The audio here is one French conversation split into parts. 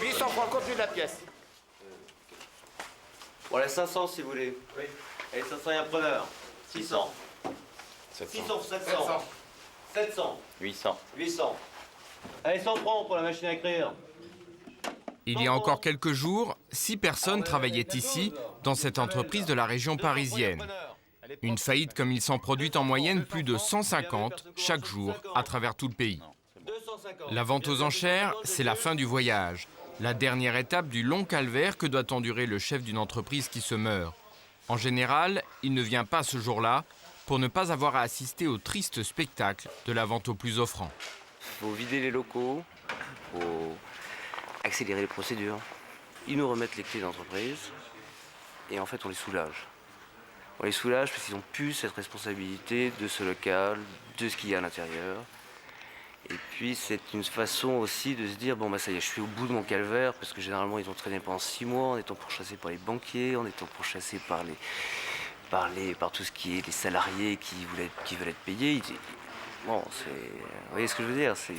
800 francs le contenu de la pièce. Bon, les 500 si vous voulez. Oui. Et 500 et un preneur. 600. 600, 700. 700. 800. 800. Allez, 100 francs pour la machine à écrire. Il y a encore quelques jours, 6 personnes travaillaient ici, dans cette entreprise de la région parisienne. Une faillite comme il s'en produit en moyenne plus de 150 chaque jour à travers tout le pays. La vente aux enchères, c'est la fin du voyage. La dernière étape du long calvaire que doit endurer le chef d'une entreprise qui se meurt. En général, il ne vient pas ce jour-là pour ne pas avoir à assister au triste spectacle de la vente au plus offrant. Il faut vider les locaux, il faut accélérer les procédures. Ils nous remettent les clés d'entreprise et en fait on les soulage. On les soulage parce qu'ils n'ont plus cette responsabilité de ce local, de ce qu'il y a à l'intérieur. Et puis c'est une façon aussi de se dire, bon bah ça y est, je suis au bout de mon calvaire, parce que généralement ils ont traîné pendant 6 mois en étant pourchassés par les banquiers, en étant pourchassés par tout ce qui est les salariés qui veulent être payés. Bon, vous voyez ce que je veux dire, c'est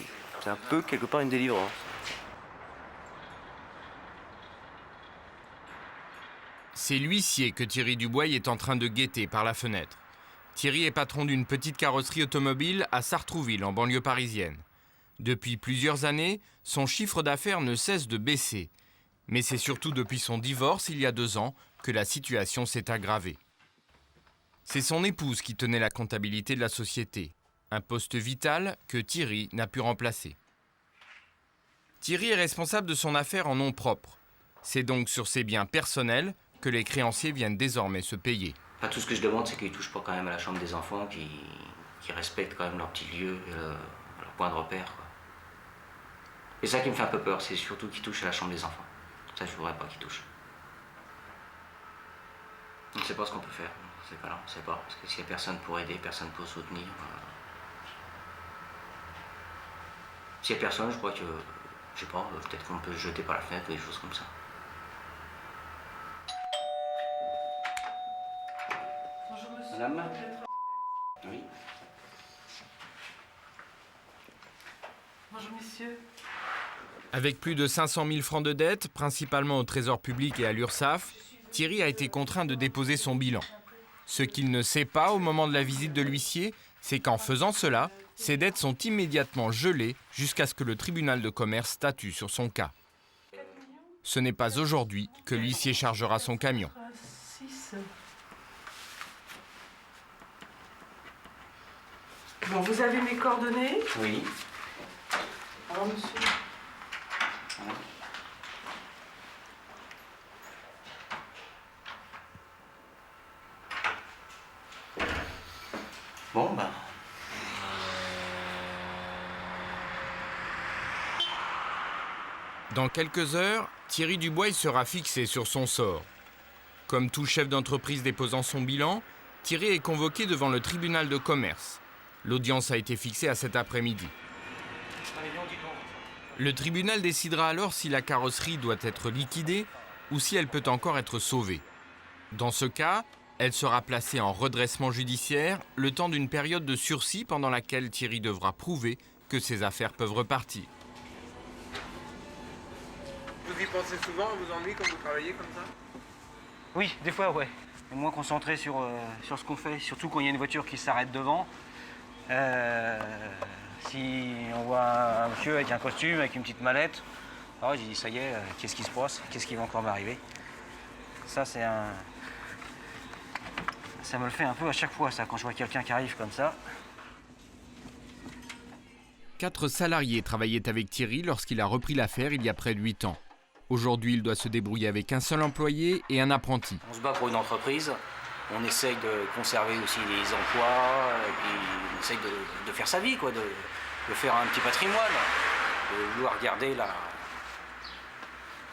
un peu quelque part une délivrance. C'est l'huissier que Thierry Dubois est en train de guetter par la fenêtre. Thierry est patron d'une petite carrosserie automobile à Sartrouville, en banlieue parisienne. Depuis plusieurs années, son chiffre d'affaires ne cesse de baisser. Mais c'est surtout depuis son divorce, il y a 2 ans, que la situation s'est aggravée. C'est son épouse qui tenait la comptabilité de la société, un poste vital que Thierry n'a pu remplacer. Thierry est responsable de son affaire en nom propre. C'est donc sur ses biens personnels que les créanciers viennent désormais se payer. Enfin, tout ce que je demande, c'est qu'ils ne touchent pas quand même à la chambre des enfants, qu'ils respectent quand même leur petit lieu, leur point de repère, quoi. Et ça qui me fait un peu peur, c'est surtout qu'ils touchent à la chambre des enfants. Ça, je ne voudrais pas qu'ils touchent. On ne sait pas ce qu'on peut faire. C'est pas là, on ne sait pas. Parce que s'il n'y a personne pour aider, personne pour soutenir. S'il n'y a personne, je crois que, je sais pas, peut-être qu'on peut se jeter par la fenêtre ou des choses comme ça. Bonjour monsieur. Madame ? Oui. Bonjour messieurs. Avec plus de 500 000 francs de dette, principalement au Trésor public et à l'URSSAF, Thierry a été contraint de déposer son bilan. Ce qu'il ne sait pas au moment de la visite de l'huissier, c'est qu'en faisant cela, ses dettes sont immédiatement gelées jusqu'à ce que le tribunal de commerce statue sur son cas. Ce n'est pas aujourd'hui que l'huissier chargera son camion. Bon, vous avez mes coordonnées. Oui. Alors monsieur. Bon, ben. Dans quelques heures, Thierry Dubois sera fixé sur son sort. Comme tout chef d'entreprise déposant son bilan, Thierry est convoqué devant le tribunal de commerce. L'audience a été fixée à cet après-midi. Le tribunal décidera alors si la carrosserie doit être liquidée ou si elle peut encore être sauvée. Dans ce cas, elle sera placée en redressement judiciaire le temps d'une période de sursis pendant laquelle Thierry devra prouver que ses affaires peuvent repartir. Vous y pensez souvent, vous ennuyez quand vous travaillez comme ça? Oui, des fois, ouais. Moins concentré sur ce qu'on fait, surtout quand il y a une voiture qui s'arrête devant. Si on voit un monsieur avec un costume, avec une petite mallette, alors j'ai dit ça y est, qu'est-ce qui se passe? Qu'est-ce qui va encore m'arriver? Ça, ça me le fait un peu à chaque fois, ça, quand je vois quelqu'un qui arrive comme ça. 4 salariés travaillaient avec Thierry lorsqu'il a repris l'affaire il y a près de 8 ans. Aujourd'hui, il doit se débrouiller avec un seul employé et un apprenti. On se bat pour une entreprise, on essaye de conserver aussi les emplois, et puis on essaye de faire sa vie, quoi, de faire un petit patrimoine, de vouloir garder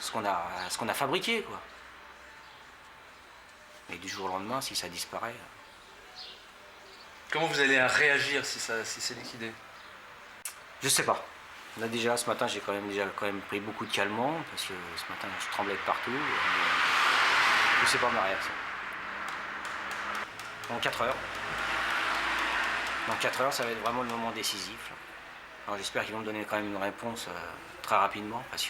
ce qu'on a fabriqué, quoi. Mais du jour au lendemain, si ça disparaît... Comment vous allez réagir si c'est liquidé? Je sais pas. Là déjà, ce matin, j'ai quand même pris beaucoup de calmants, parce que ce matin, je tremblais de partout. Je sais pas ma réaction. Dans 4 heures. Dans 4 heures, ça va être vraiment le moment décisif. Alors j'espère qu'ils vont me donner quand même une réponse très très rapidement parce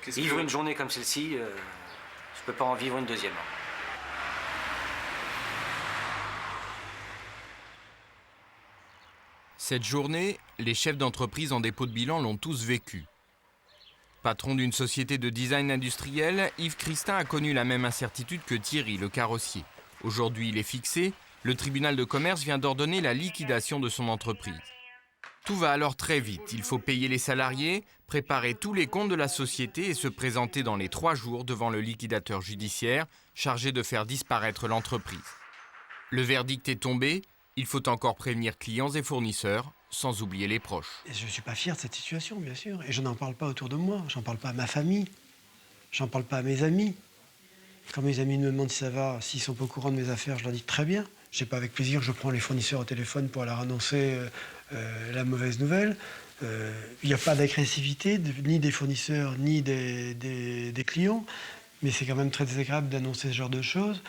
que vivre une journée comme celle-ci, je ne peux pas en vivre une deuxième. Cette journée, les chefs d'entreprise en dépôt de bilan l'ont tous vécue. Patron d'une société de design industriel, Yves Christin a connu la même incertitude que Thierry, le carrossier. Aujourd'hui, il est fixé. Le tribunal de commerce vient d'ordonner la liquidation de son entreprise. Tout va alors très vite. Il faut payer les salariés, préparer tous les comptes de la société et se présenter dans les 3 jours devant le liquidateur judiciaire chargé de faire disparaître l'entreprise. Le verdict est tombé. Il faut encore prévenir clients et fournisseurs, sans oublier les proches. Et je ne suis pas fier de cette situation, bien sûr. Et je n'en parle pas autour de moi. J'en parle pas à ma famille. J'en parle pas à mes amis. Quand mes amis me demandent si ça va, s'ils sont pas au courant de mes affaires, je leur dis très bien. C'est pas avec plaisir que je prends les fournisseurs au téléphone pour leur annoncer la mauvaise nouvelle. Il n'y a pas d'agressivité, ni des fournisseurs, ni des clients. Mais c'est quand même très désagréable d'annoncer ce genre de choses.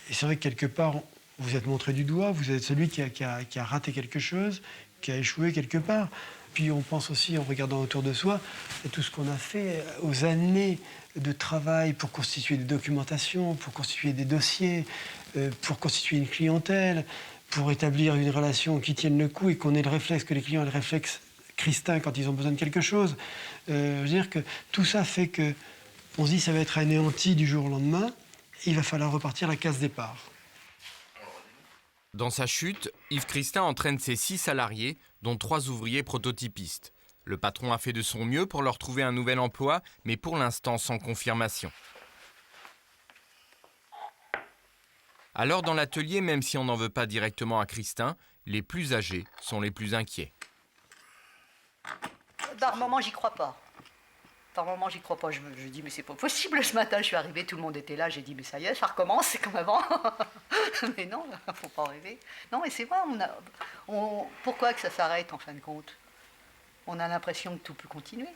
Et c'est vrai que quelque part, vous êtes montré du doigt, vous êtes celui qui a raté quelque chose, qui a échoué quelque part. Puis on pense aussi, en regardant autour de soi, à tout ce qu'on a fait, aux années de travail pour constituer des documentations, pour constituer des dossiers, pour constituer une clientèle, pour établir une relation qui tienne le coup et qu'on ait le réflexe, que les clients aient le réflexe Christin quand ils ont besoin de quelque chose. Je veux dire que tout ça fait qu'on se dit que ça va être anéanti du jour au lendemain, et il va falloir repartir à la case départ. Dans sa chute, Yves Christin entraîne ses 6 salariés, dont 3 ouvriers prototypistes. Le patron a fait de son mieux pour leur trouver un nouvel emploi, mais pour l'instant sans confirmation. Alors dans l'atelier, même si on n'en veut pas directement à Christin, les plus âgés sont les plus inquiets. Par moment, j'y crois pas. Par moment, j'y crois pas. Je dis, mais c'est pas possible. Ce matin, je suis arrivée, tout le monde était là. J'ai dit, mais ça y est, ça recommence, c'est comme avant. Mais non, faut pas rêver. Non, mais c'est vrai, pourquoi que ça s'arrête en fin de compte? On a l'impression que tout peut continuer.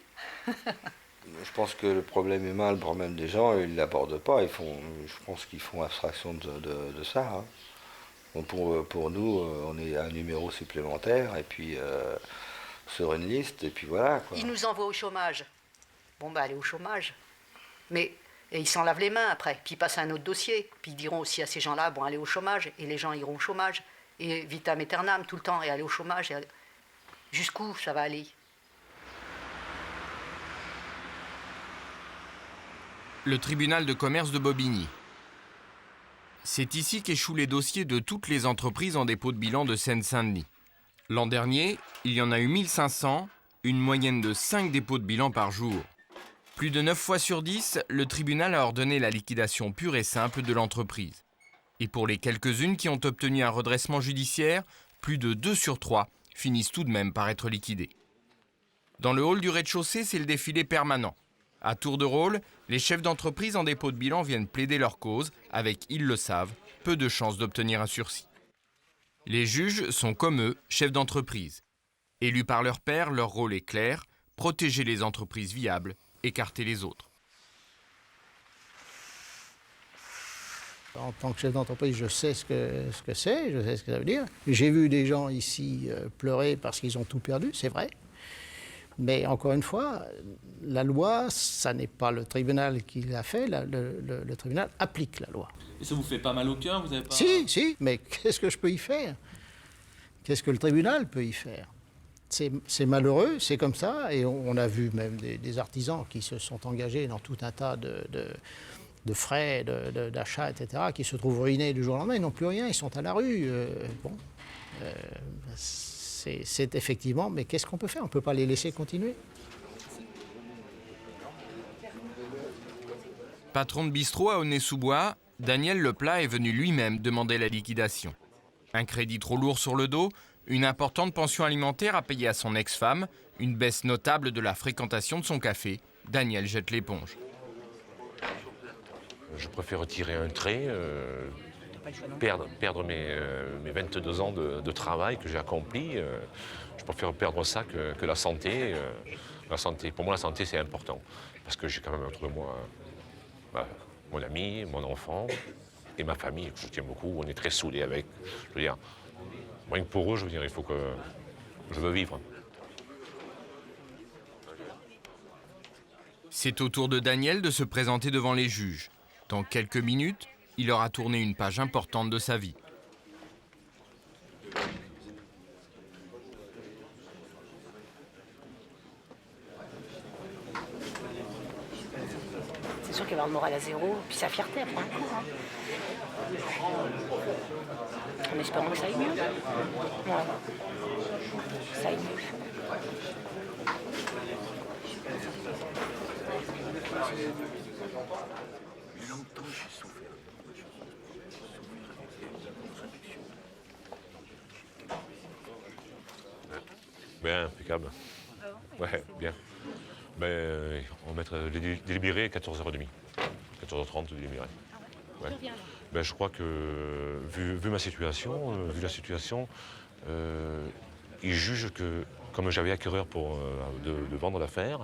Je pense que le problème humain, le problème des gens, ils ne l'abordent pas. Je pense qu'ils font abstraction de ça. Hein. Bon, pour nous, on est un numéro supplémentaire, et puis sur une liste, et puis voilà, quoi. Ils nous envoient au chômage. Bon, bah, allez au chômage. Mais et ils s'en lavent les mains après. Puis ils passent à un autre dossier. Puis ils diront aussi à ces gens-là, bon, allez au chômage. Et les gens iront au chômage. Et vitam aeternam, tout le temps, et aller au chômage. Jusqu'où ça va aller? Le tribunal de commerce de Bobigny. C'est ici qu'échouent les dossiers de toutes les entreprises en dépôt de bilan de Seine-Saint-Denis. L'an dernier, il y en a eu 1500, une moyenne de 5 dépôts de bilan par jour. Plus de 9 fois sur 10, le tribunal a ordonné la liquidation pure et simple de l'entreprise. Et pour les quelques-unes qui ont obtenu un redressement judiciaire, plus de 2 sur 3 finissent tout de même par être liquidées. Dans le hall du rez-de-chaussée, c'est le défilé permanent. À tour de rôle, les chefs d'entreprise en dépôt de bilan viennent plaider leur cause, avec, ils le savent, peu de chances d'obtenir un sursis. Les juges sont comme eux, chefs d'entreprise. Élus par leur pairs, leur rôle est clair, protéger les entreprises viables, écarter les autres. En tant que chef d'entreprise, je sais ce que c'est, je sais ce que ça veut dire. J'ai vu des gens ici pleurer parce qu'ils ont tout perdu, c'est vrai. Mais encore une fois, la loi, ça n'est pas le tribunal qui l'a fait, le tribunal applique la loi. Et ça vous fait pas mal au cœur, vous avez pas... Si, mais qu'est-ce que je peux y faire? Qu'est-ce que le tribunal peut y faire? C'est malheureux, c'est comme ça, et on a vu même des artisans qui se sont engagés dans tout un tas de frais, d'achat, etc., qui se trouvent ruinés du jour au lendemain, ils n'ont plus rien, ils sont à la rue. C'est effectivement, mais qu'est-ce qu'on peut faire? On ne peut pas les laisser continuer. Patron de bistrot à Aulnay-sous-Bois, Daniel Leplat est venu lui-même demander la liquidation. Un crédit trop lourd sur le dos, une importante pension alimentaire à payer à son ex-femme, une baisse notable de la fréquentation de son café. Daniel jette l'éponge. Je préfère retirer un trait, perdre mes 22 ans de travail que j'ai accompli. Je préfère perdre ça que la santé. La santé. Pour moi, la santé, c'est important. Parce que j'ai quand même autour de moi mon ami, mon enfant et ma famille, que je tiens beaucoup. On est très soudés avec. Je veux dire, rien que pour eux, je veux dire, il faut que je veux vivre. C'est au tour de Daniel de se présenter devant les juges. Dans quelques minutes, il aura tourné une page importante de sa vie. C'est sûr qu'il va avoir le moral à zéro, puis sa fierté, elle prend un coup. Hein. En espérant que ça aille mieux. Ouais. Ça aille mieux. Bien, impeccable. Ouais, bien. Ben, on va mettre délibéré 14h30. 14h30 délibéré. Ouais. Ben, je crois que, vu ma situation, vu la situation, ils jugent que, comme j'avais acquéreur de vendre l'affaire,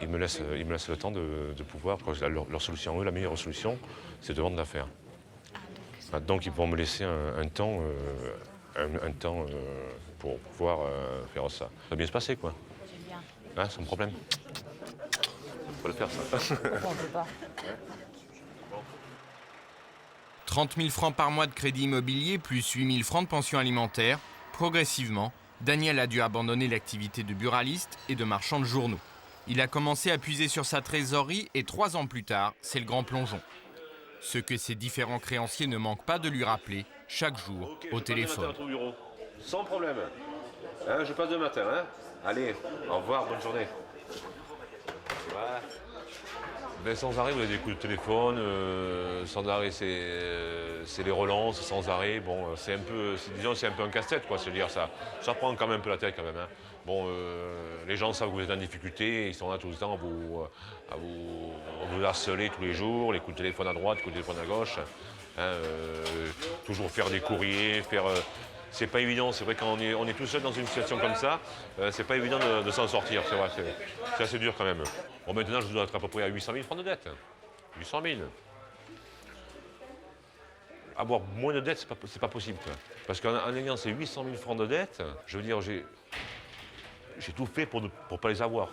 ils me laissent le temps de pouvoir, leur solution, eux, la meilleure solution, c'est de vendre l'affaire. Donc ils vont me laisser un temps pour pouvoir faire ça. Ça va bien se passer, quoi. Hein, sans problème. Faut le faire, ça. Pourquoi on ne peut pas? 30 000 francs par mois de crédit immobilier plus 8 000 francs de pension alimentaire. Progressivement, Daniel a dû abandonner l'activité de buraliste et de marchand de journaux. Il a commencé à puiser sur sa trésorerie et 3 ans plus tard, c'est le grand plongeon. Ce que ses différents créanciers ne manquent pas de lui rappeler chaque jour au téléphone. Bureau. Sans problème. Hein, je passe demain matin. Hein. Allez, au revoir, bonne journée. Ouais. Ben, sans arrêt, vous avez des coups de téléphone, sans arrêt, c'est les relances, sans arrêt. Bon, c'est un peu un casse-tête, quoi. C'est-à-dire ça prend quand même un peu la tête, quand même. Hein. Bon, les gens savent que vous êtes en difficulté, ils sont là tout le temps à vous harceler tous les jours, les coups de téléphone à droite, coups de téléphone à gauche. Hein, toujours faire des courriers, c'est pas évident, c'est vrai quand on est tout seul dans une situation comme ça, c'est pas évident de s'en sortir, c'est vrai, c'est assez dur quand même. Bon, maintenant je dois être à peu près à 800 000 francs de dette. 800 000. Avoir moins de dette, c'est pas possible. Quoi. Parce qu'en ayant ces 800 000 francs de dette, je veux dire, j'ai tout fait pour pas les avoir.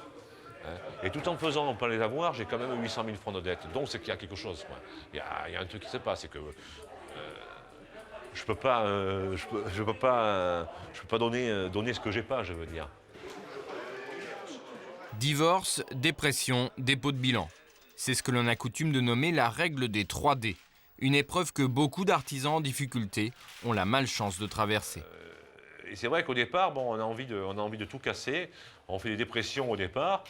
Hein. Et tout en faisant pour pas les avoir, j'ai quand même 800 000 francs de dette. Donc c'est qu'il y a quelque chose. Quoi. Il y a un truc qui se passe, c'est que je peux pas donner ce que j'ai pas, je veux dire. Divorce, dépression, dépôt de bilan. C'est ce que l'on a coutume de nommer la règle des 3D. Une épreuve que beaucoup d'artisans en difficulté ont la malchance de traverser. Et c'est vrai qu'au départ, bon, on a envie de tout casser. On fait des dépressions au départ.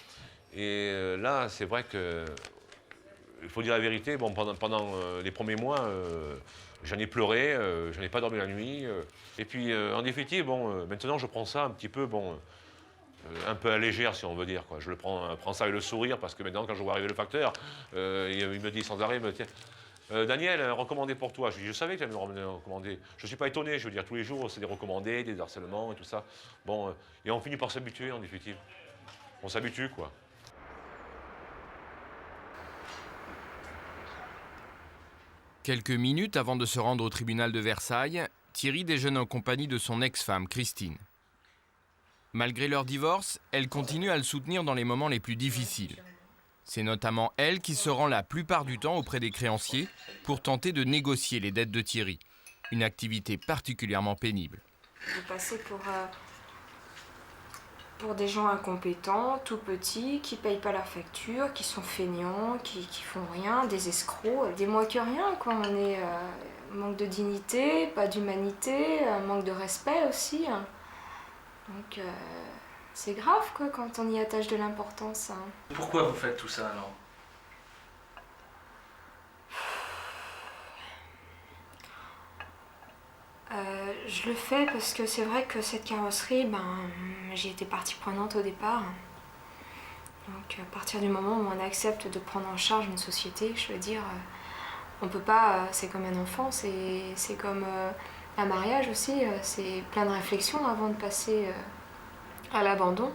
Et là, c'est vrai que, il faut dire la vérité, bon, pendant les premiers mois, j'en ai pleuré, j'en ai pas dormi la nuit. Et puis, en définitive, bon, maintenant, je prends ça un petit peu, bon, un peu à légère, si on veut dire. Quoi. Je prends ça avec le sourire, parce que maintenant, quand je vois arriver le facteur, il me dit sans arrêt, tiens, Daniel, recommandé pour toi. Je savais que tu allais me recommander. Je ne suis pas étonné, je veux dire, tous les jours, c'est des recommandés, des harcèlements et tout ça. Bon, et on finit par s'habituer, en définitive. On s'habitue, quoi. Quelques minutes avant de se rendre au tribunal de Versailles, Thierry déjeune en compagnie de son ex-femme, Christine. Malgré leur divorce, elle continue à le soutenir dans les moments les plus difficiles. C'est notamment elle qui se rend la plupart du temps auprès des créanciers pour tenter de négocier les dettes de Thierry. Une activité particulièrement pénible. Vous passez pour des gens incompétents, tout petits, qui ne payent pas la facture, qui sont feignants, qui font rien, des escrocs, des moins que rien, quoi. On est manque de dignité, pas d'humanité, manque de respect aussi. Hein. Donc c'est grave, quoi, quand on y attache de l'importance. Hein. Pourquoi vous faites tout ça, alors ? Je le fais parce que c'est vrai que cette carrosserie, j'y étais partie prenante au départ. Donc à partir du moment où on accepte de prendre en charge une société, je veux dire, on peut pas, c'est comme un enfant, c'est comme un mariage aussi, c'est plein de réflexions avant de passer à l'abandon.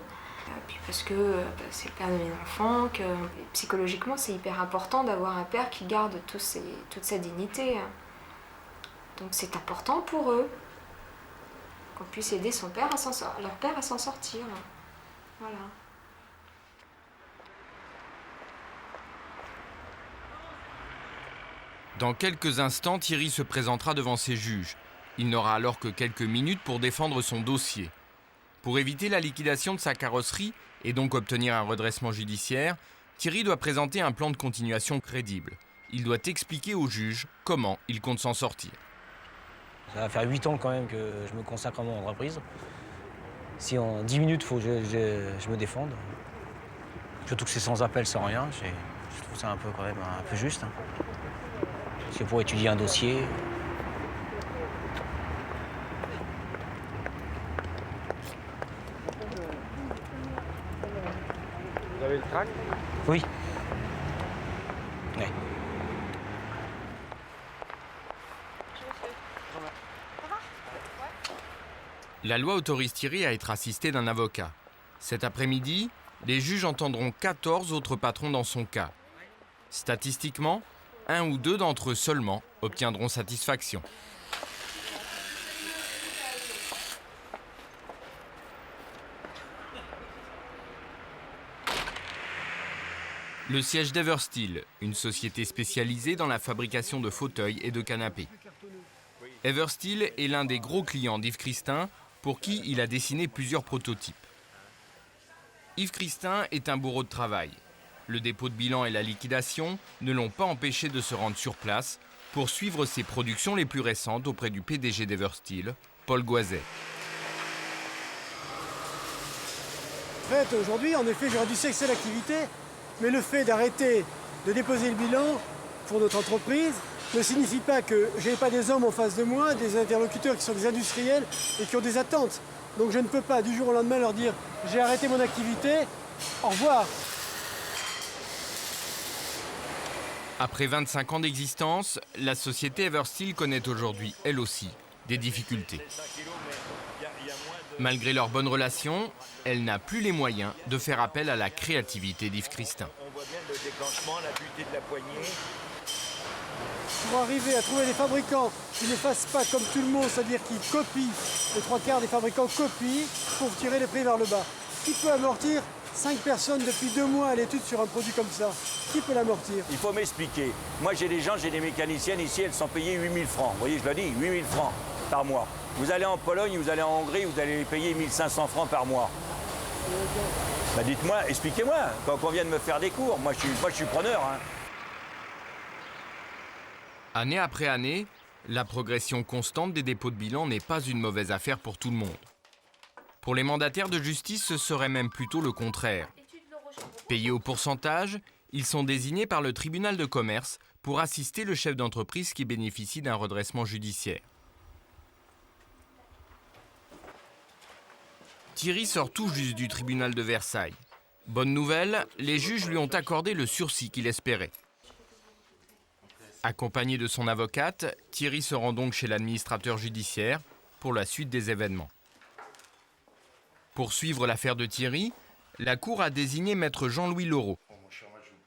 Puis parce que c'est le père de mes enfants, que psychologiquement c'est hyper important d'avoir un père qui garde toute sa dignité. Donc c'est important pour eux qu'on puisse aider leur père à s'en sortir. Voilà. Dans quelques instants, Thierry se présentera devant ses juges. Il n'aura alors que quelques minutes pour défendre son dossier. Pour éviter la liquidation de sa carrosserie et donc obtenir un redressement judiciaire, Thierry doit présenter un plan de continuation crédible. Il doit expliquer aux juges comment il compte s'en sortir. Ça va faire 8 ans quand même que je me consacre à mon entreprise. Si en 10 minutes, il faut que je me défende. Surtout que c'est sans appel, sans rien. Je trouve ça quand même un peu juste. Hein. C'est pour étudier un dossier. Vous avez le trac? Oui. Oui. La loi autorise Thierry à être assisté d'un avocat. Cet après-midi, les juges entendront 14 autres patrons dans son cas. Statistiquement, 1 ou 2 d'entre eux seulement obtiendront satisfaction. Le siège d'Eversteel, une société spécialisée dans la fabrication de fauteuils et de canapés. Eversteel est l'un des gros clients d'Yves Christin, pour qui il a dessiné plusieurs prototypes. Yves Christin est un bourreau de travail. Le dépôt de bilan et la liquidation ne l'ont pas empêché de se rendre sur place pour suivre ses productions les plus récentes auprès du PDG d'Eversteel, Paul Goiset. En fait, aujourd'hui, en effet, j'aurais dû cesser l'activité, mais le fait d'arrêter de déposer le bilan pour notre entreprise ne signifie pas que je n'ai pas des hommes en face de moi, des interlocuteurs qui sont des industriels et qui ont des attentes. Donc je ne peux pas du jour au lendemain leur dire « j'ai arrêté mon activité, au revoir ». Après 25 ans d'existence, la société Eversteel connaît aujourd'hui, elle aussi, des difficultés. Malgré leurs bonnes relations, elle n'a plus les moyens de faire appel à la créativité d'Yves Christin. On voit bien le déclenchement, la butée de la poignée. Pour arriver à trouver des fabricants qui ne fassent pas comme tout le monde, c'est-à-dire qui copient, les 3/4 des fabricants copient pour tirer les prix vers le bas. Qui peut amortir 5 personnes depuis 2 mois à l'étude sur un produit comme ça? Qui peut l'amortir? Il faut m'expliquer. Moi, j'ai des mécaniciennes ici, elles sont payées 8000 francs. Vous voyez, je le dis, 8000 francs par mois. Vous allez en Pologne, vous allez en Hongrie, vous allez les payer 1500 francs par mois. Bah dites-moi, expliquez-moi, quand on vient de me faire des cours. Moi, je suis preneur. Hein. Année après année, la progression constante des dépôts de bilan n'est pas une mauvaise affaire pour tout le monde. Pour les mandataires de justice, ce serait même plutôt le contraire. Payés au pourcentage, ils sont désignés par le tribunal de commerce pour assister le chef d'entreprise qui bénéficie d'un redressement judiciaire. Thierry sort tout juste du tribunal de Versailles. Bonne nouvelle, les juges lui ont accordé le sursis qu'il espérait. Accompagné de son avocate, Thierry se rend donc chez l'administrateur judiciaire pour la suite des événements. Pour suivre l'affaire de Thierry, la Cour a désigné maître Jean-Louis Laureau.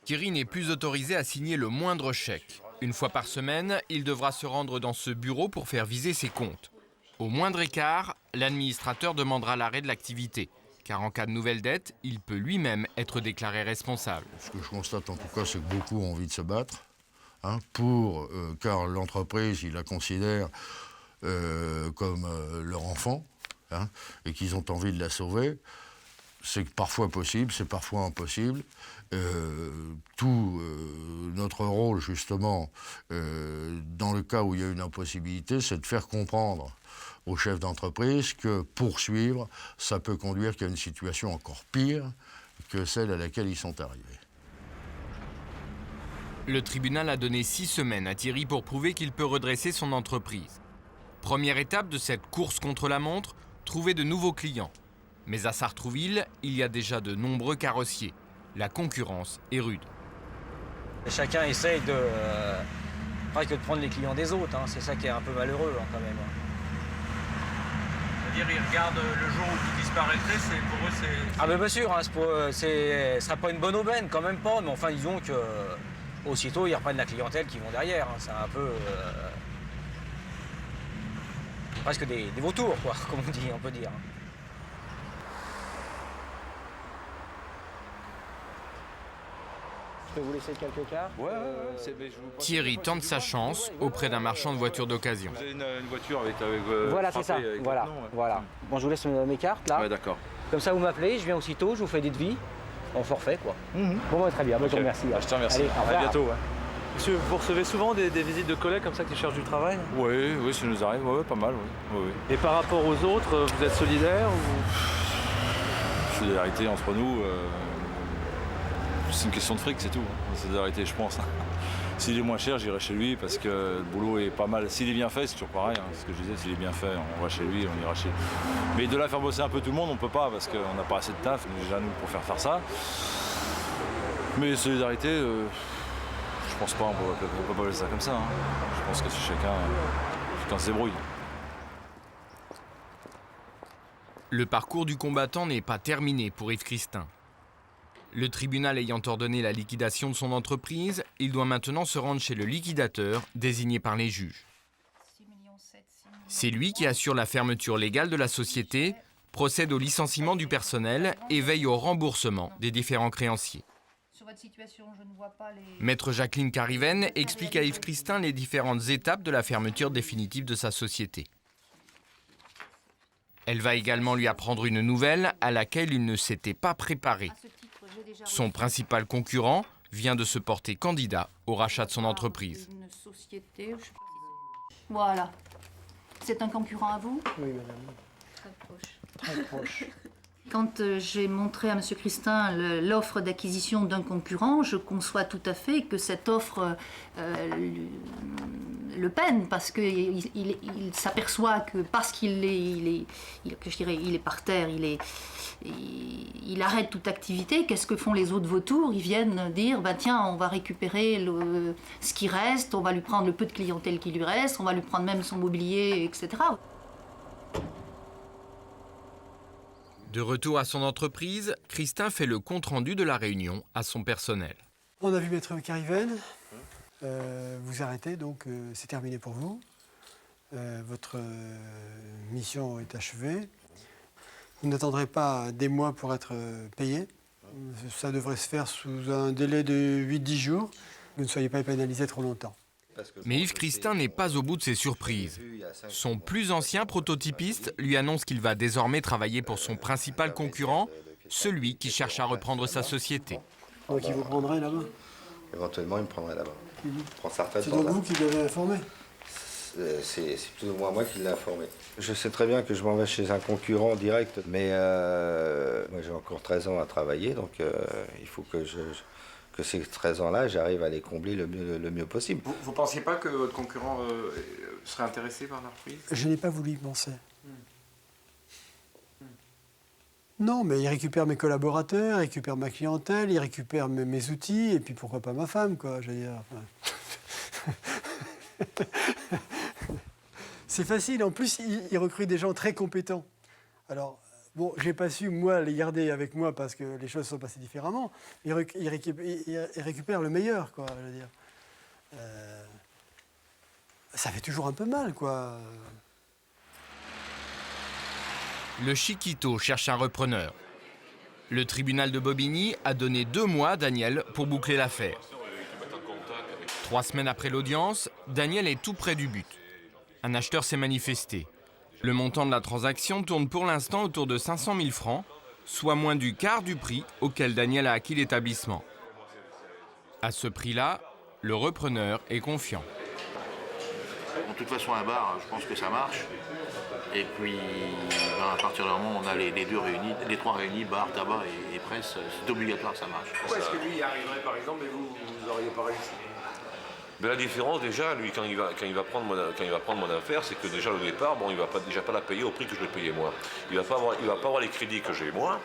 Thierry n'est plus autorisé à signer le moindre chèque. Une fois par semaine, il devra se rendre dans ce bureau pour faire viser ses comptes. Au moindre écart, l'administrateur demandera l'arrêt de l'activité, car en cas de nouvelle dette, il peut lui-même être déclaré responsable. Ce que je constate en tout cas, c'est que beaucoup ont envie de se battre, hein, car l'entreprise, ils la considèrent comme leur enfant, hein, et qu'ils ont envie de la sauver. C'est parfois possible, c'est parfois impossible. Notre rôle, justement, dans le cas où il y a une impossibilité, c'est de faire comprendre aux chefs d'entreprise que poursuivre, ça peut conduire qu'à une situation encore pire que celle à laquelle ils sont arrivés. Le tribunal a donné 6 semaines à Thierry pour prouver qu'il peut redresser son entreprise. Première étape de cette course contre la montre, trouver de nouveaux clients. Mais à Sartrouville, il y a déjà de nombreux carrossiers. La concurrence est rude. Chacun essaye presque de prendre les clients des autres. Hein. C'est ça qui est un peu malheureux hein, quand même. C'est-à-dire, ils regardent le jour où tu disparaîtrais, pour eux, c'est... Ah ben bien sûr, hein, ce sera pas une bonne aubaine, quand même pas. Mais enfin, disons que aussitôt, ils reprennent la clientèle qui vont derrière. Hein. C'est un peu... presque des vautours, quoi, comme on peut dire. Je peux vous laisser quelques cartes. Thierry tente sa chance auprès d'un marchand de voitures d'occasion. Vous avez une voiture avec voilà, c'est ça. frappée avec Voilà, votre nom, ouais. voilà. Bon, je vous laisse mes cartes là. Ouais, d'accord. Comme ça, vous m'appelez, je viens aussitôt, je vous fais des devis en forfait, quoi. Bon, très bien. Moi, je vous remercie. Je te remercie. Allez, au revoir. À bientôt. Ouais. Monsieur, vous recevez souvent des visites de collègues comme ça qui cherchent du travail? Oui, ça nous arrive, pas mal, oui. Et par rapport aux autres, vous êtes solidaire ou... Solidarité entre nous, c'est une question de fric, c'est tout. Solidarité, je pense. S'il est moins cher, j'irai chez lui parce que le boulot est pas mal. S'il est bien fait, c'est toujours pareil. Ce que je disais, s'il est bien fait, on va chez lui, on ira chez lui. Mais de là faire bosser un peu tout le monde, on peut pas parce qu'on n'a pas assez de taf déjà nous pour faire ça. Mais solidarité, je pense pas, on peut pas laisser ça comme ça. Je pense que c'est chacun se débrouille. Le parcours du combattant n'est pas terminé pour Yves Christin. Le tribunal ayant ordonné la liquidation de son entreprise, il doit maintenant se rendre chez le liquidateur désigné par les juges. C'est lui qui assure la fermeture légale de la société, procède au licenciement du personnel et veille au remboursement des différents créanciers. Maître Jacqueline Cariven explique à Yves Christin les différentes étapes de la fermeture définitive de sa société. Elle va également lui apprendre une nouvelle à laquelle il ne s'était pas préparé. Son principal concurrent vient de se porter candidat au rachat de son entreprise. Voilà. C'est un concurrent à vous? Oui, madame. Très proche. Très proche. Quand j'ai montré à M. Christin l'offre d'acquisition d'un concurrent, je conçois tout à fait que cette offre le peine, parce qu'il s'aperçoit que parce qu'il est par terre, il arrête toute activité. Qu'est-ce que font les autres vautours? Ils viennent dire, tiens, on va récupérer ce qui reste, on va lui prendre le peu de clientèle qui lui reste, on va lui prendre même son mobilier, etc. De retour à son entreprise, Christin fait le compte-rendu de la réunion à son personnel. On a vu Maître Cariven. Vous arrêtez, donc c'est terminé pour vous. Votre mission est achevée. Vous n'attendrez pas des mois pour être payé. Ça devrait se faire sous un délai de 8-10 jours. Vous ne soyez pas pénalisé trop longtemps. Mais Yves Christin n'est pas au bout de ses surprises. Son plus ancien prototypiste lui annonce qu'il va désormais travailler pour son principal concurrent, celui qui cherche à reprendre sa société. Donc il vous prendrait là-bas? Éventuellement, il me prendrait là-bas. Prendre sa retraite. C'est donc vous qui l'avez informé? C'est plus ou moins moi qui l'ai informé. Je sais très bien que je m'en vais chez un concurrent direct, mais moi j'ai encore 13 ans à travailler, donc il faut que ces 13 ans-là, j'arrive à les combler le mieux possible. Vous ne pensiez pas que votre concurrent serait intéressé par l'entreprise? Je n'ai pas voulu y penser. Non, mais il récupère mes collaborateurs, il récupère ma clientèle, il récupère mes outils, et puis pourquoi pas ma femme, quoi, je veux dire. C'est facile, en plus, il recrute des gens très compétents. Alors, bon, j'ai pas su, moi, les garder avec moi parce que les choses sont passées différemment. Il récupère le meilleur, quoi, je veux dire. Ça fait toujours un peu mal, quoi. Le Chiquito cherche un repreneur. Le tribunal de Bobigny a donné 2 mois à Daniel pour boucler l'affaire. 3 semaines après l'audience, Daniel est tout près du but. Un acheteur s'est manifesté. Le montant de la transaction tourne pour l'instant autour de 500 000 francs, soit moins du quart du prix auquel Daniel a acquis l'établissement. À ce prix-là, le repreneur est confiant. De toute façon, un bar, je pense que ça marche. Et puis, à partir du moment où on a les 3 réunis, bar, tabac et presse, c'est obligatoire que ça marche. Pourquoi est-ce que lui y arriverait par exemple et vous n'auriez pas réussi? Mais la différence déjà, lui, quand il va prendre mon affaire, c'est que déjà au départ, bon, il va déjà pas la payer au prix que je l'ai payé moi. Il va pas avoir les crédits que j'ai moi.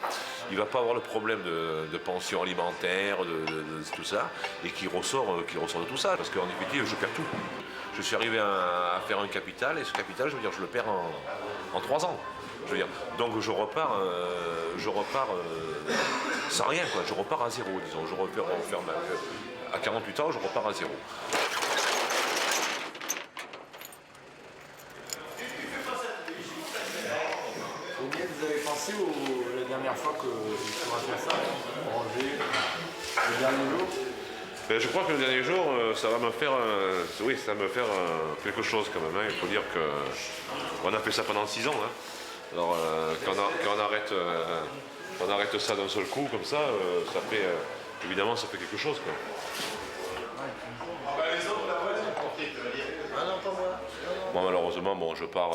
Il va pas avoir le problème de pension alimentaire, de tout ça, et qui ressort de tout ça, parce qu'en définitive, je perds tout. Je suis arrivé à faire un capital, et ce capital, je veux dire, je le perds en 3 ans. Je veux dire, donc je repars sans rien, quoi. Je repars à zéro, disons. À 48 ans, je repars à zéro. Combien vous avez pensé la dernière fois que tu as fait ça, ranger le dernier jour? Ben, je crois que le dernier jour, ça va me faire, oui, ça va me faire quelque chose quand même. Hein. Il faut dire qu'on a fait ça pendant 6 ans. Hein. Alors quand on arrête ça d'un seul coup comme ça, ça fait, évidemment, ça fait quelque chose. Quoi. Moi, malheureusement, bon, je pars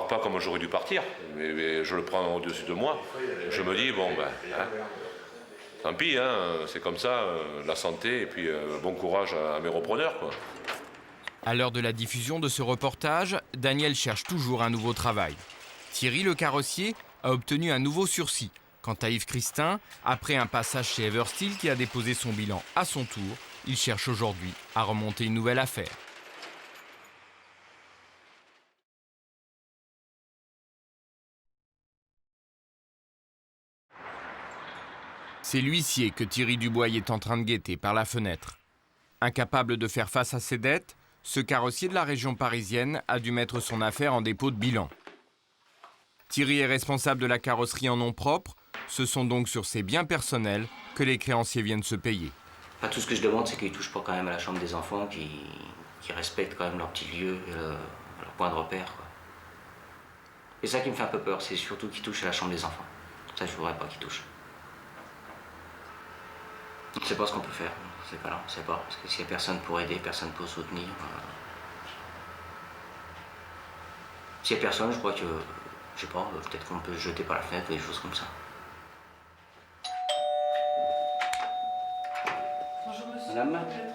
pas comme j'aurais dû partir, mais je le prends au-dessus de moi. Je me dis, bon, ben, hein, tant pis, hein, c'est comme ça, la santé, et puis bon courage à mes repreneurs, quoi. À l'heure de la diffusion de ce reportage, Daniel cherche toujours un nouveau travail. Thierry, le carrossier, a obtenu un nouveau sursis. Quant à Yves Christin, après un passage chez Eversteel qui a déposé son bilan à son tour, il cherche aujourd'hui à remonter une nouvelle affaire. C'est l'huissier que Thierry Dubois est en train de guetter par la fenêtre. Incapable de faire face à ses dettes, ce carrossier de la région parisienne a dû mettre son affaire en dépôt de bilan. Thierry est responsable de la carrosserie en nom propre. Ce sont donc sur ses biens personnels que les créanciers viennent se payer. Enfin, tout ce que je demande, c'est qu'ils ne touchent pas quand même à la chambre des enfants, qui respectent quand même leur petit lieu, leur point de repère. Quoi. Et ça qui me fait un peu peur, c'est surtout qu'ils touchent à la chambre des enfants. Ça, je ne voudrais pas qu'ils touchent. On ne sait pas ce qu'on peut faire, c'est pas là, on ne sait pas. Parce que s'il n'y a personne pour aider, personne pour soutenir. S'il n'y a personne, je crois que, je sais pas, peut-être qu'on peut se jeter par la fenêtre ou des choses comme ça. Bonjour monsieur. Madame.